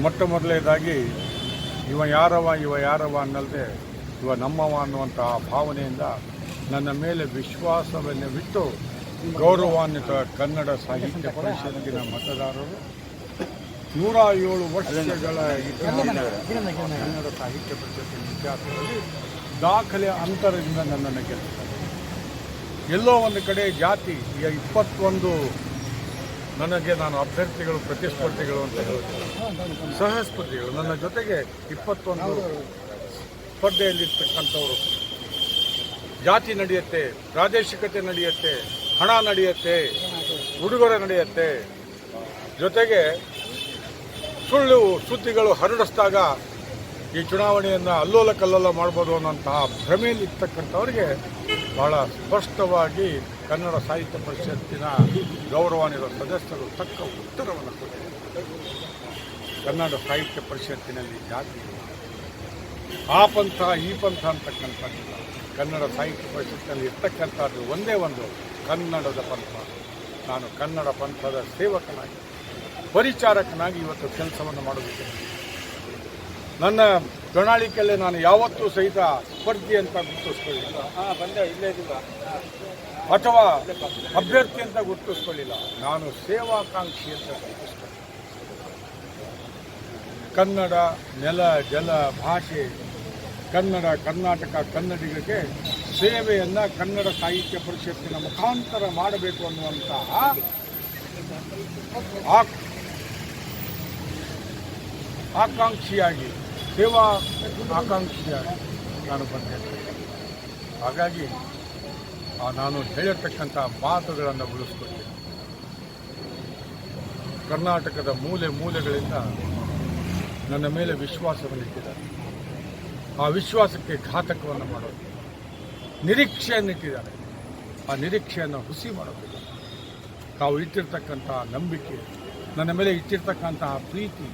ಮೊಟ್ಟ ಮೊದಲನೇದಾಗಿ ಇವ ಯಾರವ ಅನ್ನಲ್ಲದೆ ಇವ ನಮ್ಮವ ಅನ್ನುವಂತಹ ಭಾವನೆಯಿಂದ ನನ್ನ ಮೇಲೆ ವಿಶ್ವಾಸವನ್ನು ಬಿಟ್ಟು ಗೌರವಾನ್ವಿತ ಕನ್ನಡ ಸಾಹಿತ್ಯ ಪರಿಷತ್ತಿನ ಮತದಾರರು 107 ವರ್ಷಗಳ ಕನ್ನಡ ಸಾಹಿತ್ಯ ಪರಿಷತ್ತಿನ ಇತಿಹಾಸದಲ್ಲಿ ದಾಖಲೆ ಅಂತರದಿಂದ ನನ್ನನ್ನು ಗೆಲ್ಲಿದ್ದಾರೆ. ಎಲ್ಲೋ ಒಂದು ಕಡೆ ಜಾತಿ 21 ನನಗೆ ನಾನು ಅಭ್ಯರ್ಥಿಗಳು ಪ್ರತಿಸ್ಪರ್ಧಿಗಳು ಅಂತ ಹೇಳ್ತೀನಿ, ಸಹಸ್ಪರ್ಧಿಗಳು ನನ್ನ ಜೊತೆಗೆ 21 ಸ್ಪರ್ಧೆಯಲ್ಲಿರ್ತಕ್ಕಂಥವರು. ಜಾತಿ ನಡೆಯುತ್ತೆ, ಪ್ರಾದೇಶಿಕತೆ ನಡೆಯುತ್ತೆ, ಹಣ ನಡೆಯುತ್ತೆ, ಉಡುಗೊರೆ ನಡೆಯುತ್ತೆ, ಜೊತೆಗೆ ಸುಳ್ಳು ಸುದ್ದಿಗಳು ಹರಡಿಸಿದಾಗ ಈ ಚುನಾವಣೆಯನ್ನು ಅಲ್ಲೋಲ ಕಲ್ಲೋಲ ಮಾಡ್ಬೋದು ಅನ್ನೋಂತಹ ಭ್ರಮೆಯಲ್ಲಿರ್ತಕ್ಕಂಥವ್ರಿಗೆ ಭಾಳ ಸ್ಪಷ್ಟವಾಗಿ ಕನ್ನಡ ಸಾಹಿತ್ಯ ಪರಿಷತ್ತಿನ ಗೌರವಾನ್ವಿತ ಸದಸ್ಯರು ತಕ್ಕ ಉತ್ತರವನ್ನು ಕೊಟ್ಟಿದ್ದಾರೆ. ಕನ್ನಡ ಸಾಹಿತ್ಯ ಪರಿಷತ್ತಿನಲ್ಲಿ ಜಾತಿ ಆ ಪಂಥ ಈ ಪಂಥ ಅಂತಕ್ಕಂಥದ್ದಿಲ್ಲ. ಕನ್ನಡ ಸಾಹಿತ್ಯ ಪರಿಷತ್ತಿನಲ್ಲಿ ಇರ್ತಕ್ಕಂಥದ್ದು ಒಂದೇ ಒಂದು ಕನ್ನಡದ ಪಂಥ. ನಾನು ಕನ್ನಡ ಪಂಥದ ಸೇವಕನಾಗಿ ಪರಿಚಾರಕನಾಗಿ ಇವತ್ತು ಕೆಲಸವನ್ನು ಮಾಡೋದಕ್ಕೆ ನನ್ನ ಪ್ರಣಾಳಿಕೆಯಲ್ಲಿ ನಾನು ಯಾವತ್ತೂ ಸಹಿತ ಸ್ಪರ್ಧಿ ಅಂತ ಗುರುತಿಸ್ಕೊಳ್ಳಿಲ್ಲ, ಅಥವಾ ಅಭ್ಯರ್ಥಿ ಅಂತ ಗುರುತಿಸ್ಕೊಳ್ಳಿಲ್ಲ. ನಾನು ಸೇವಾಕಾಂಕ್ಷಿ ಅಂತ ಗುರುತಿಸ್ಕೊಳ್ಳಿ. ಕನ್ನಡ ನೆಲ ಜಲ ಭಾಷೆ, ಕನ್ನಡ ಕರ್ನಾಟಕ ಕನ್ನಡಿಗರಿಗೆ ಸೇವೆಯನ್ನು ಕನ್ನಡ ಸಾಹಿತ್ಯ ಪರಿಷತ್ತಿನ ಮುಖಾಂತರ ಮಾಡಬೇಕು ಅನ್ನುವಂತಹ ಆಕಾಂಕ್ಷಿಯಾಗಿ ಸೇವಾ ಆಕಾಂಕ್ಷಿಯಾಗಿ ನಾನು ಬಂದೇನೆ. ಹಾಗಾಗಿ ನಾನು ಹೇಳಿರ್ತಕ್ಕಂಥ ಮಾತುಗಳನ್ನು ಉಳಿಸ್ಕೊಳ್ತೀನಿ. ಕರ್ನಾಟಕದ ಮೂಲೆ ಮೂಲೆಗಳಿಂದ ನನ್ನ ಮೇಲೆ ವಿಶ್ವಾಸವನ್ನಿಟ್ಟಿದ್ದಾರೆ. ಆ ವಿಶ್ವಾಸಕ್ಕೆ ಘಾತಕವನ್ನು ಮಾಡೋದು, ನಿರೀಕ್ಷೆಯನ್ನಿಟ್ಟಿದ್ದಾರೆ. ಆ ನಿರೀಕ್ಷೆಯನ್ನು ಹುಸಿ ಮಾಡೋದಿಲ್ಲ. ತಾವು ಇಟ್ಟಿರ್ತಕ್ಕಂತಹ ನಂಬಿಕೆ, ನನ್ನ ಮೇಲೆ ಇಟ್ಟಿರ್ತಕ್ಕಂತಹ ಪ್ರೀತಿ,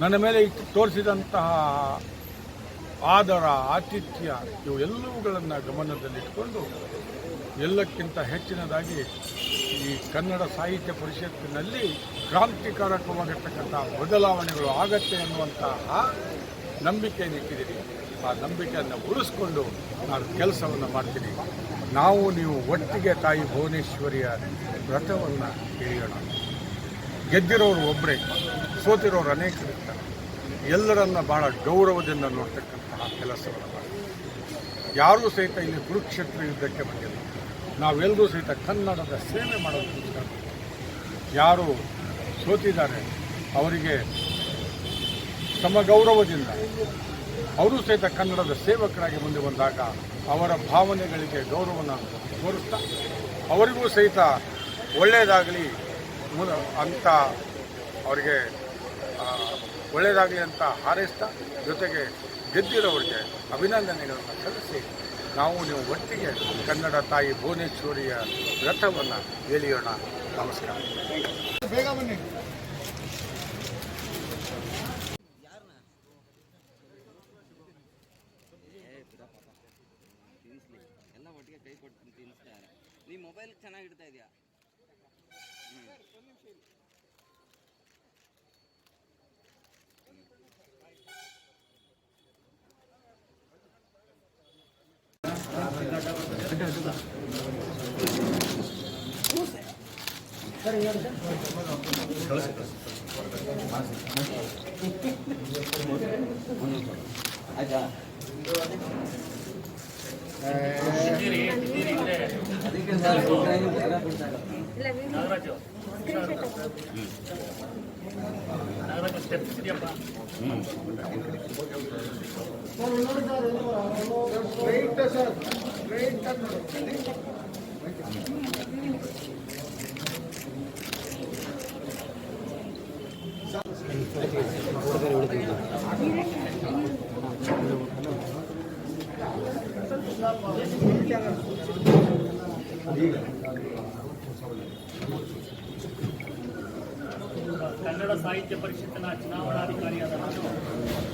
ನನ್ನ ಮೇಲೆ ತೋರಿಸಿದಂತಹ ಆದರ ಆತಿಥ್ಯ, ಇವು ಎಲ್ಲವುಗಳನ್ನು ಗಮನದಲ್ಲಿಟ್ಟುಕೊಂಡು ಎಲ್ಲಕ್ಕಿಂತ ಹೆಚ್ಚಿನದಾಗಿ ಈ ಕನ್ನಡ ಸಾಹಿತ್ಯ ಪರಿಷತ್ತಿನಲ್ಲಿ ಕ್ರಾಂತಿಕಾರಕವಾಗಿರ್ತಕ್ಕಂಥ ಬದಲಾವಣೆಗಳು ಆಗತ್ತೆ ಅನ್ನುವಂತಹ ನಂಬಿಕೆಯನ್ನು ಇಟ್ಟಿದ್ದೀನಿ. ಆ ನಂಬಿಕೆಯನ್ನು ಉಳಿಸ್ಕೊಂಡು ನಾನು ಕೆಲಸವನ್ನು ಮಾಡ್ತೀನಿ. ನೀವು ಒಟ್ಟಿಗೆ ತಾಯಿ ಭುವನೇಶ್ವರಿಯ ವ್ರತವನ್ನು ಎಳೆಯೋಣ. ಗೆದ್ದಿರೋರು ಒಬ್ಬರೇ, ಸೋತಿರೋರು ಅನೇಕರಿರ್ತಾರೆ. ಎಲ್ಲರನ್ನ ಭಾಳ ಗೌರವದಿಂದ ನೋಡ್ತಕ್ಕಂತಹ ಕೆಲಸವನ್ನು ಮಾಡಿ. ಯಾರೂ ಸಹಿತ ಇಲ್ಲಿ ಕುರುಕ್ಷೇತ್ರ ಯುದ್ಧಕ್ಕೆ ಬಂದಿಲ್ಲ. ನಾವೆಲ್ಲರೂ ಸಹಿತ ಕನ್ನಡದ ಸೇವೆ ಮಾಡೋದಕ್ಕೋಸ್ಕರ. ಯಾರು ಸೋತಿದ್ದಾರೆ ಅವರಿಗೆ ಸಮಗೌರವದಿಂದ ಅವರು ಸಹಿತ ಕನ್ನಡದ ಸೇವಕರಾಗಿ ಮುಂದೆ ಬಂದಾಗ ಅವರ ಭಾವನೆಗಳಿಗೆ ಗೌರವವನ್ನು ತೋರಿಸ್ತಾ ಅವರಿಗೂ ಸಹಿತ ಒಳ್ಳೆಯದಾಗಲಿ ಅಂತ ಅವರಿಗೆ ಒಳ್ಳೆಯದಾಗಲಿ ಅಂತ ಹಾರೈಸ್ತಾ, ಜೊತೆಗೆ ಗೆದ್ದಿರೋರಿಗೆ ಅಭಿನಂದನೆಗಳನ್ನು ಸಲ್ಲಿಸಿ ನೀವು ಒಟ್ಟಿಗೆ ಕನ್ನಡ ತಾಯಿ ಭುವನೇಶ್ವರಿಯ ರಥವನ್ನು ಎಳೆಯೋಣ. ನಮಸ್ಕಾರ. ಬೇಗ ಬನ್ನಿ. ಎಲ್ಲ ಒಟ್ಟಿಗೆ ಕೈ ಕೊಟ್ಟು ತಿನ್ನಿಸ್ತಾರೆ. ನೀ ಮೊಬೈಲ್ ಚೆನ್ನಾಗಿ ಇಡ್ತಾ ಇದೆಯಾ? ಆಯ್ತಾ? ಕನ್ನಡ ಸಾಹಿತ್ಯ ಪರಿಷತ್ತಿನ ಚುನಾವಣಾಧಿಕಾರಿಯಾದ ನಾನು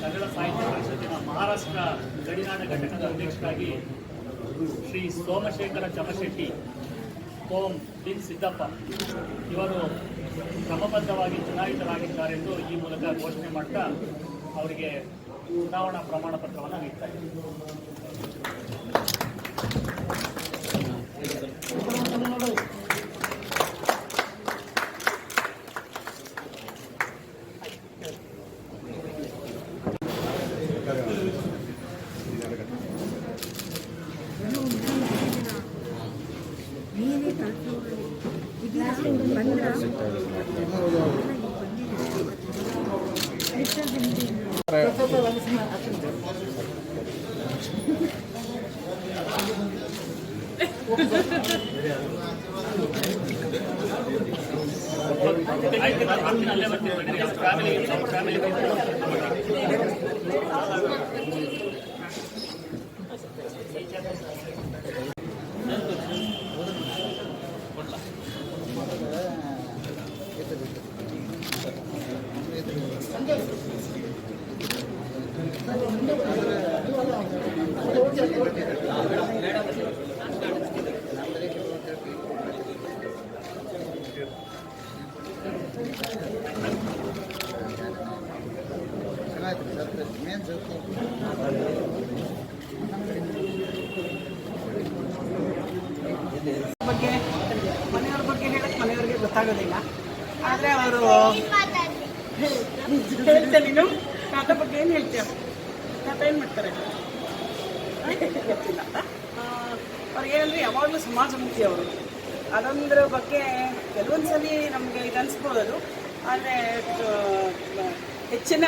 ಕನ್ನಡ ಸಾಹಿತ್ಯ ಪರಿಷತ್ತಿನ ಮಹಾರಾಷ್ಟ್ರ ಗಡಿನಾಡ ಘಟಕದ ಅಧ್ಯಕ್ಷರಾಗಿ ಶ್ರೀ ಸೋಮಶೇಖರ ಚಮಶೆಟ್ಟಿ, ಕೋಂ ಬಿನ್ ಸಿದ್ದಪ್ಪ ಇವರು ಕ್ರಮಬದ್ಧವಾಗಿ ಚುನಾಯಿತರಾಗಿದ್ದಾರೆಂದು ಈ ಮೂಲಕ ಘೋಷಣೆ ಮಾಡ್ತಾ ಅವರಿಗೆ ಚುನಾವಣಾ ಪ್ರಮಾಣ ಪತ್ರವನ್ನು ನೀಡ್ತಾ ಇದ್ದಾರೆ. ಬಗ್ಗೆ ಮನೆಯವ್ರ ಬಗ್ಗೆ ಹೇಳಕ್ಕೆ ಮನೆಯವ್ರಿಗೆ ಗೊತ್ತಾಗೋದಿಲ್ಲ. ಆದರೆ ಅವರು ಹೇಳ್ತೇನೆ. ನೀನು ತಾತ ಬಗ್ಗೆ ಏನು ಹೇಳ್ತೀಯ? ತಾತ ಏನು ಮಾಡ್ತಾರೆ ಗೊತ್ತಿಲ್ಲ. ಅವ್ರಿಗೆ ಏನಂದರೆ ಯಾವಾಗಲೂ ಸಮಾಜಮುಖಿ ಅವರು. ಅದೊಂದರ ಬಗ್ಗೆ ಕೆಲವೊಂದು ಸಲ ನಮಗೆ ಇದು ಅನಿಸ್ಬೋದು ಅದು. ಆದರೆ ಹೆಚ್ಚಿನ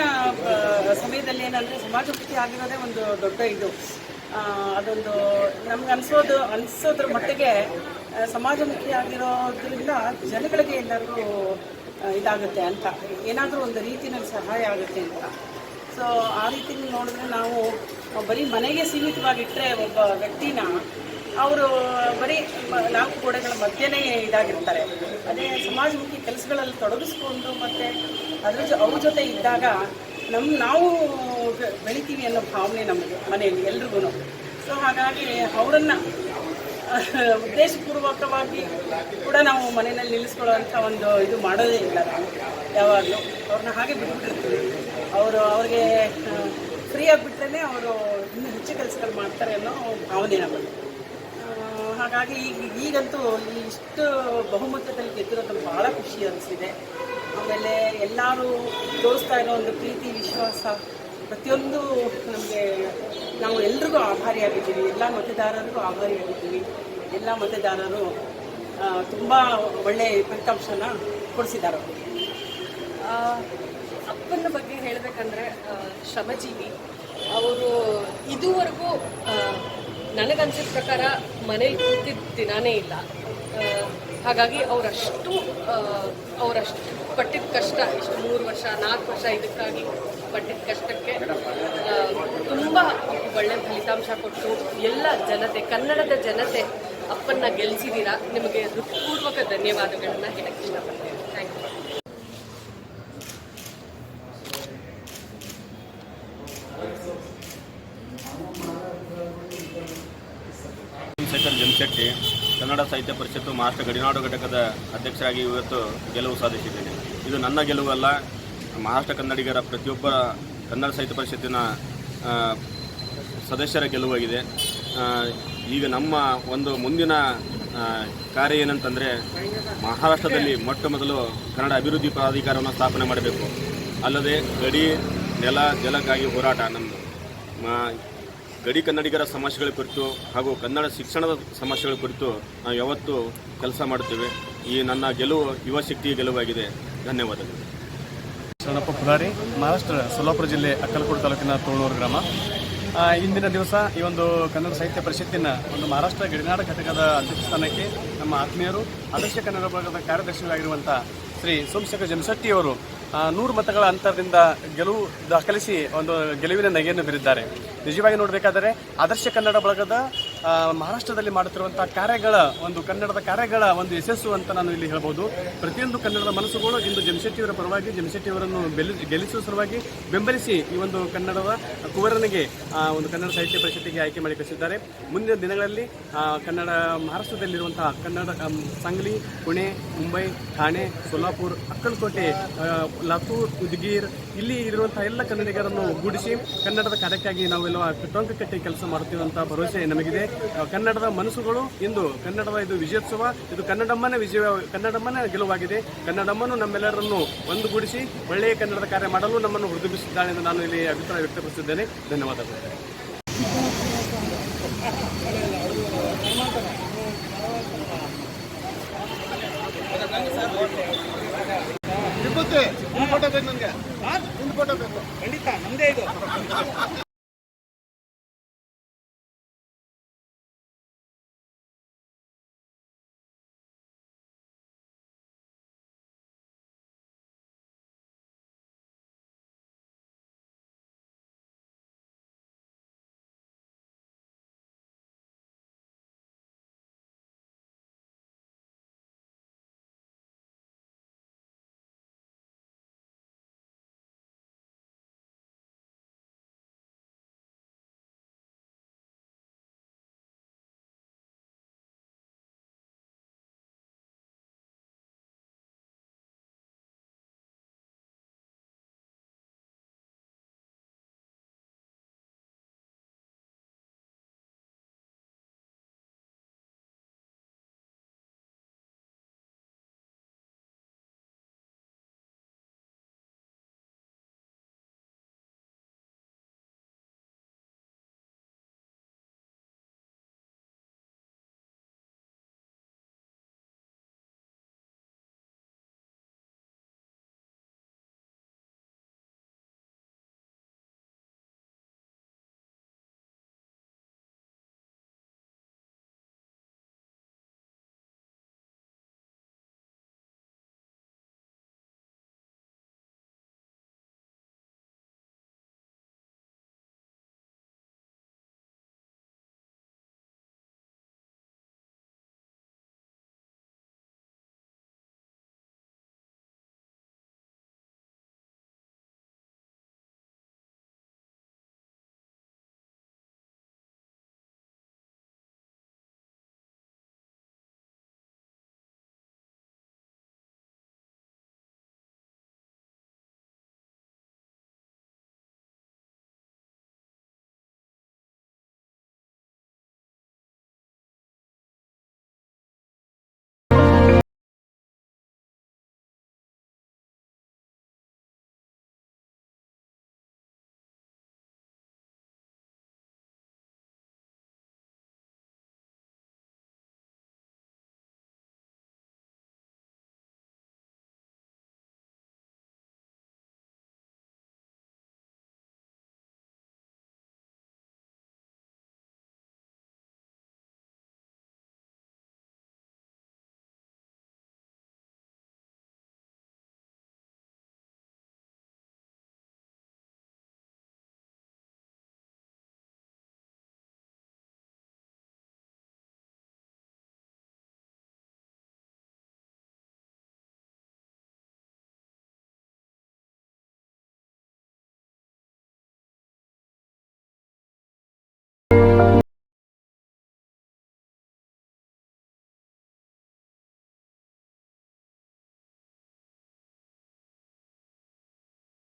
ಸಮಯದಲ್ಲಿ ಏನಂದರೆ ಸಮಾಜಮುಖಿ ಆಗಿರೋದೇ ಒಂದು ದೊಡ್ಡ ಇದು. ಅದೊಂದು ನಮ್ಗೆ ಅನಿಸೋದ್ರ ಮಟ್ಟಿಗೆ ಸಮಾಜಮುಖಿ ಆಗಿರೋದ್ರಿಂದ ಜನಗಳಿಗೆ ಎಲ್ಲರಿಗೂ ಇದಾಗುತ್ತೆ ಅಂತ, ಏನಾದರೂ ಒಂದು ರೀತಿಯಲ್ಲಿ ಸಹಾಯ ಆಗುತ್ತೆ ಅಂತ. ಸೊ ಆ ರೀತಿಯಲ್ಲಿ ನೋಡಿದ್ರೆ ನಾವು ಬರೀ ಮನೆಗೆ ಸೀಮಿತವಾಗಿಟ್ಟರೆ ಒಬ್ಬ ವ್ಯಕ್ತಿನ ಅವರು ಬರೀ 4 ಗೋಡೆಗಳ ಮಧ್ಯೆನೇ ಇದಾಗಿರ್ತಾರೆ. ಅದೇ ಸಮಾಜಮುಖಿ ಕೆಲಸಗಳಲ್ಲಿ ತೊಡಗಿಸ್ಕೊಂಡು ಮತ್ತು ಅವ್ರ ಜೊತೆ ಇದ್ದಾಗ ನಾವು ಬೆಳಿತೀವಿ ಅನ್ನೋ ಭಾವನೆ ನಮಗೆ ಮನೆಯಲ್ಲಿ ಎಲ್ರಿಗೂ. ಸೊ ಹಾಗಾಗಿ ಅವರನ್ನು ಉದ್ದೇಶಪೂರ್ವಕವಾಗಿ ಕೂಡ ನಾವು ಮನೆಯಲ್ಲಿ ನಿಲ್ಲಿಸ್ಕೊಳ್ಳೋವಂಥ ಒಂದು ಇದು ಮಾಡೋದೇ ಇಲ್ಲ. ನಾವು ಯಾವಾಗಲೂ ಅವ್ರನ್ನ ಹಾಗೆ ಬಿಟ್ಬಿಟ್ಟಿರ್ತೀವಿ. ಅವ್ರಿಗೆ ಫ್ರೀಯಾಗಿ ಬಿಟ್ಟರೆ ಅವರು ಇನ್ನೂ ಹೆಚ್ಚು ಕೆಲಸಗಳು ಮಾಡ್ತಾರೆ ಅನ್ನೋ ಭಾವನೆ ನಮಗೆ. ಹಾಗಾಗಿ ಈಗಂತೂ ಇಷ್ಟು ಬಹುಮತದಲ್ಲಿ ಗೆದ್ದಿರೋದು ಭಾಳ ಖುಷಿ ಅನಿಸಿದೆ. ಆಮೇಲೆ ಎಲ್ಲರೂ ತೋರಿಸ್ತಾ ಇರೋ ಒಂದು ಪ್ರೀತಿ ವಿಶ್ವಾಸ ಪ್ರತಿಯೊಂದು ನಮಗೆ, ನಾವು ಎಲ್ರಿಗೂ ಆಭಾರಿಯಾಗಿದ್ದೀವಿ. ಎಲ್ಲ ಮತದಾರರಿಗೂ ಆಭಾರಿಯಾಗಿದ್ದೀವಿ. ಎಲ್ಲ ಮತದಾರರು ತುಂಬ ಒಳ್ಳೆಯ ಫಲಿತಾಂಶನ ಕೊಡಿಸಿದ್ದಾರೆ. ಅಪ್ಪನ ಬಗ್ಗೆ ಹೇಳಬೇಕಂದ್ರೆ ಶ್ರಮಜೀವಿ ಅವರು. ಇದುವರೆಗೂ ನನಗನ್ಸಿದ ಪ್ರಕಾರ ಮನೇಲಿ ಕೂತಿದ್ದ ದಿನಾನೇ ಇಲ್ಲ. ಹಾಗಾಗಿ ಅವರಷ್ಟು ಪಟ್ಟಿದ್ದ ಕಷ್ಟ, ಇಷ್ಟು 3 ವರ್ಷ 4 ವರ್ಷ ಇದಕ್ಕಾಗಿ ಪಟ್ಟಿದ್ದ ಕಷ್ಟಕ್ಕೆ ತುಂಬ ಒಳ್ಳೆ ಫಲಿತಾಂಶ ಕೊಟ್ಟು ಎಲ್ಲ ಜನತೆ, ಕನ್ನಡದ ಜನತೆ ಅಪ್ಪನ್ನ ಗೆಲ್ಲಿಸಿದ್ದೀರಾ. ನಿಮಗೆ ಹೃತ್ಪೂರ್ವಕ ಧನ್ಯವಾದಗಳನ್ನ ಹೇಳಕ್ಕೆ ಇಷ್ಟಪಡ್ತೇನೆ. Thank you. ಸೋಮಶೇಖರ್ ಜಮಶೆಟ್ಟಿ, ಕನ್ನಡ ಸಾಹಿತ್ಯ ಪರಿಷತ್ತು ಮಹಾರಾಷ್ಟ್ರ ಗಡಿನಾಡು ಘಟಕದ ಅಧ್ಯಕ್ಷರಾಗಿ ಇವತ್ತು ಗೆಲುವು ಸಾಧಿಸಿದ್ದೇನೆ. ಇದು ನನ್ನ ಗೆಲುವಲ್ಲ, ಮಹಾರಾಷ್ಟ್ರ ಕನ್ನಡಿಗರ ಪ್ರತಿಯೊಬ್ಬರ ಕನ್ನಡ ಸಾಹಿತ್ಯ ಪರಿಷತ್ತಿನ ಸದಸ್ಯರ ಗೆಲುವಾಗಿದೆ. ಈಗ ನಮ್ಮ ಒಂದು ಮುಂದಿನ ಕಾರ್ಯ ಏನಂತಂದರೆ, ಮಹಾರಾಷ್ಟ್ರದಲ್ಲಿ ಮೊಟ್ಟ ಮೊದಲು ಕನ್ನಡ ಅಭಿವೃದ್ಧಿ ಪ್ರಾಧಿಕಾರವನ್ನು ಸ್ಥಾಪನೆ ಮಾಡಬೇಕು. ಅಲ್ಲದೆ ಗಡಿ ನೆಲ ಜಲಕ್ಕಾಗಿ ಹೋರಾಟ ನಮ್ಮದು. ಗಡಿ ಕನ್ನಡಿಗರ ಸಮಸ್ಯೆಗಳ ಕುರಿತು ಹಾಗೂ ಕನ್ನಡ ಶಿಕ್ಷಣದ ಸಮಸ್ಯೆಗಳ ಕುರಿತು ನಾವು ಯಾವತ್ತೂ ಕೆಲಸ ಮಾಡುತ್ತೇವೆ. ಈ ನನ್ನ ಗೆಲುವು ಯುವ ಶಕ್ತಿಯ ಗೆಲುವಾಗಿದೆ. ಧನ್ಯವಾದಗಳು. ಶರಣಪ್ಪ ಪುದಾರಿ, ಮಹಾರಾಷ್ಟ್ರ ಸೋಲಾಪುರ ಜಿಲ್ಲೆ ಅಕ್ಕಲಕೋಟೆ ತಾಲೂಕಿನ ತೋಳೂರು ಗ್ರಾಮ. ಇಂದಿನ ದಿವಸ ಈ ಒಂದು ಕನ್ನಡ ಸಾಹಿತ್ಯ ಪರಿಷತ್ತಿನ ಒಂದು ಮಹಾರಾಷ್ಟ್ರ ಗಡಿನಾಡು ಘಟಕದ ಅಧ್ಯಕ್ಷ ಸ್ಥಾನಕ್ಕೆ ನಮ್ಮ ಆತ್ಮೀಯರು ಆದರ್ಶ ಕನ್ನಡ ವಿಭಾಗದ ಕಾರ್ಯದರ್ಶಿಗಳಾಗಿರುವಂಥ ಶ್ರೀ ಸೋಮಶೇಖರ್ ಜಮಶೆಟ್ಟಿಯವರು 100 ಮತಗಳ ಅಂತರದಿಂದ ಗೆಲುವು ದಾಖಲಿಸಿ ಒಂದು ಗೆಲುವಿನ ನಗೆಯನ್ನು ಬೀರಿದ್ದಾರೆ. ನಿಜವಾಗಿ ನೋಡಬೇಕಾದರೆ ಆದರ್ಶ ಕನ್ನಡ ಬಳಗದ ಮಹಾರಾಷ್ಟ್ರದಲ್ಲಿ ಮಾಡುತ್ತಿರುವಂತಹ ಕಾರ್ಯಗಳ ಕನ್ನಡದ ಕಾರ್ಯಗಳ ಯಶಸ್ಸು ಅಂತ ನಾನು ಇಲ್ಲಿ ಹೇಳ್ಬೋದು. ಪ್ರತಿಯೊಂದು ಕನ್ನಡದ ಮನಸ್ಸುಗಳು ಇಂದು ಜಮಶೆಟ್ಟಿಯವರ ಪರವಾಗಿ ಜಮಶೆಟ್ಟಿಯವರನ್ನು ಗೆಲ್ಲಿಸುವ ಸಲುವಾಗಿ ಬೆಂಬಲಿಸಿ ಈ ಒಂದು ಕನ್ನಡದ ಕುವರನಿಗೆ ಕನ್ನಡ ಸಾಹಿತ್ಯ ಪರಿಷತ್ತಿಗೆ ಆಯ್ಕೆ ಮಾಡಿ ಕಳಿಸಿದ್ದಾರೆ. ಮುಂದಿನ ದಿನಗಳಲ್ಲಿ ಮಹಾರಾಷ್ಟ್ರದಲ್ಲಿರುವಂತಹ ಕನ್ನಡ सांगली, पुणे, ಮುಂಬೈ, ಠಾಣೆ, ಸೋಲಾಪುರ, ಅಕ್ಕಲಕೋಟೆ, ಲಾತೂರ್, ಉದ್ಗೀರ್ ಇಲ್ಲಿ ಇರುವಂತಹ ಎಲ್ಲ ಕನ್ನಡಿಗರನ್ನು ಗೂಡಿಸಿ ಕನ್ನಡದ ಕಾರ್ಯಕ್ಕಾಗಿ ನಾವೆಲ್ಲ ಟೊಂಕ ಕಟ್ಟಿ ಕೆಲಸ ಮಾಡುತ್ತೀವಿ ಅಂತ ಭರವಸೆ ನಮಗಿದೆ. ಕನ್ನಡದ ಮನಸ್ಸುಗಳು ಇಂದು ಕನ್ನಡದ ಇದು ವಿಜಯೋತ್ಸವ, ಇದು ಕನ್ನಡಮ್ಮನ ಗೆಲುವಾಗಿದೆ. ಕನ್ನಡಮ್ಮನು ನಮ್ಮೆಲ್ಲರನ್ನು ಒಂದುಗೂಡಿಸಿ ಒಳ್ಳೆಯ ಕನ್ನಡದ ಕಾರ್ಯ ಮಾಡಲು ನಮ್ಮನ್ನು ಹುರಿದುಂಬಿಸಿದ್ದಾಳೆ ಎಂದು ನಾನು ಇಲ್ಲಿ ಅಭಿಪ್ರಾಯ ವ್ಯಕ್ತಪಡಿಸಿದ್ದೇನೆ. ಧನ್ಯವಾದಗಳು. ಫೋಟೋ ಬೇಕು ನನಗೆ, ಫೋಟೋ ಬೇಕು ಖಂಡಿತ, ನಮ್ಮದೇ ಇದು.